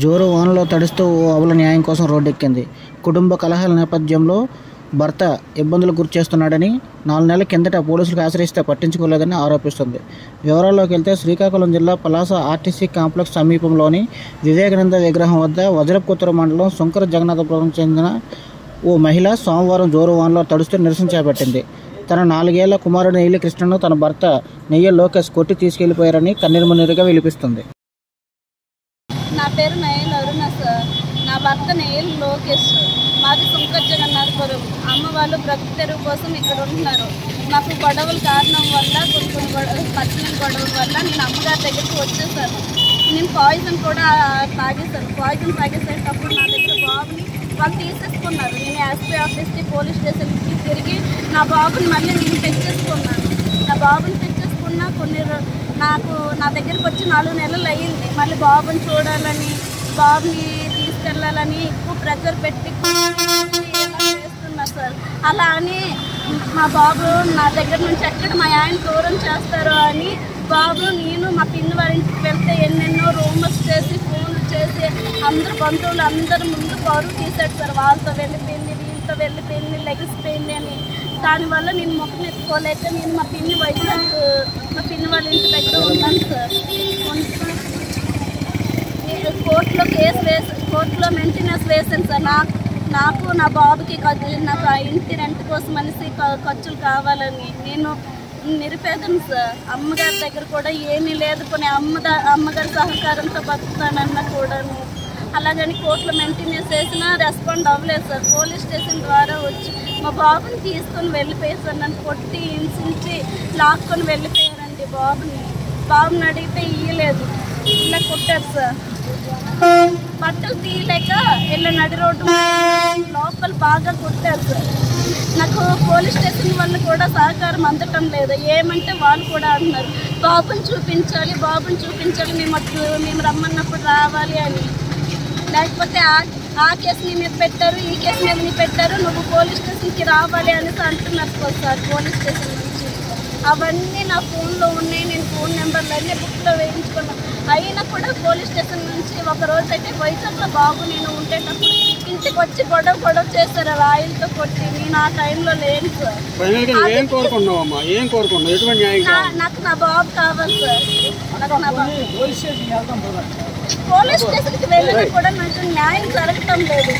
జోరు వానలో తడుస్తూ ఓ అబల న్యాయం కోసం రోడ్డెక్కింది. కుటుంబ కలహాల నేపథ్యంలో భర్త ఇబ్బందులకు గురిచేస్తున్నాడని 4 నెలల కిందట పోలీసులకు ఆశ్రయిస్తే పట్టించుకోలేదని ఆరోపిస్తుంది. వివరాల్లోకి వెళ్తే శ్రీకాకుళం జిల్లా పలాస ఆర్టీసీ కాంప్లెక్స్ సమీపంలోని వివేకానంద విగ్రహం వద్ద వజ్రపుకొత్తూరు మండలం సుంకర జగన్నాథపురం చెందిన ఓ మహిళ సోమవారం జోరు వానలో తడుస్తూ నిరసన చేపట్టింది. తన 4 ఏళ్ల కుమారుడు నెయ్యి కృష్ణను తన భర్త నెయ్యి లోకేష్ కొట్టి తీసుకెళ్లిపోయారని కన్నీరుమున్నీరుగా విలిపిస్తుంది. నా పేరు నయల్ అరుణ సార్. నా భర్త నయల్ లోకేష్. మాది సుంకర జగన్నాథపురం. అమ్మ వాళ్ళు బ్రతుకు తెరువు కోసం ఇక్కడ ఉంటున్నారు. నాకు గొడవల కారణం వల్ల కొన్ని పర్సనల్ గొడవల వల్ల నేను అమ్మగారి దగ్గరికి వచ్చేసాను. నేను పాయిజన్ కూడా తాగేశాను. పాయిజన్ తాగేసేటప్పుడు నా దగ్గర బాబుని వాళ్ళు తీసేసుకున్నారు. నేను ఎస్పీ ఆఫీస్కి పోలీస్ స్టేషన్కి తిరిగి నా బాబుని మళ్ళీ నేను తెచ్చేసుకున్నాను. నా బాబుని తెచ్చేసుకున్నా నా దగ్గరికి వచ్చి 4 నెలలు అయ్యింది. మళ్ళీ బాబుని చూడాలని, బాబుని తీసుకెళ్ళాలని ఎక్కువ ప్రెషర్ పెట్టి చేస్తున్నారు సార్. అలా అని మా బాబు నా దగ్గర నుంచి ఎక్కడ మా ఆయన దూరం చేస్తారో అని బాబు నేను మా పిన్ని వారి ఇంటికి వెళ్తే ఎన్నెన్నో రూమర్స్ చేసి ఫోన్లు చేసి అందరు బంధువులు అందరి ముందు పరువు తీసాడు సార్. వాళ్ళతో వెళ్ళిపోయింది, వీళ్ళతో వెళ్ళిపోయింది, లెగిసిపోయింది అని. దానివల్ల నేను మొక్కలు ఎత్తుకోలేక నేను మా పిన్ని వైజాగ్ మా పిన్ని వాళ్ళ ఇంటి దగ్గర ఉన్నాను సార్. కోర్టులో మెయింటెనెన్స్ వేసాను సార్. నాకు నా బాబుకి నాకు ఇంటి రెంట్ కోసం అనేసి ఖర్చులు కావాలని. నేను నిరుపేదను సార్. అమ్మగారి దగ్గర కూడా ఏమీ లేదు. కొన్ని అమ్మగారి సహకారంతో బతుకుతానన్నా కూడాను. అలాగని కోర్టులో మెయింటెనెన్స్ వేసినా రెస్పాండ్ అవ్వలేదు సార్. పోలీస్ స్టేషన్ ద్వారా వచ్చి మా బాబుని తీసుకొని వెళ్ళిపోయారు సార్. నన్ను కొట్టి హింసించి లాక్కొని వెళ్ళిపోయారండి బాబుని అడిగితే ఇయ్యలేదు. ఇలా కొట్టారు సార్. బట్టలు తీయలేక ఇలా నడి రోడ్డు లోపల బాగా కొట్టారు సార్. నాకు పోలీస్ స్టేషన్ వల్ల కూడా సహకారం అందటం లేదు. ఏమంటే వాళ్ళు కూడా అంటున్నారు బాబుని చూపించాలి మేము రమ్మన్నప్పుడు రావాలి అని. లేకపోతే ఆ కేసు నీ మీద పెట్టారు, ఈ కేసు మీద నీ పెట్టారు, నువ్వు పోలీస్ స్టేషన్కి రావాలి అనేసి అంటున్నారు సార్. పోలీస్ స్టేషన్ నుంచి అవన్నీ నా ఫోన్లో ఉన్నాయి. నేను ఫోన్ నెంబర్లు అన్నీ బుక్లో వేయించుకున్నాను. అయినా కూడా పోలీస్ స్టేషన్ నుంచి ఒకరోజు అయితే వైజాగ్లో బాబు నేను ఉండేటప్పుడు ఇంటికి వచ్చి గొడవ చేశారు ఆయిల్తో కొట్టి. నేను ఆ టైంలో లేను సార్. నాకు నా బాబు కావాలి సార్. పోలీస్ స్టేషన్కి వెళ్ళినా కూడా నాకు న్యాయం జరగటం లేదు.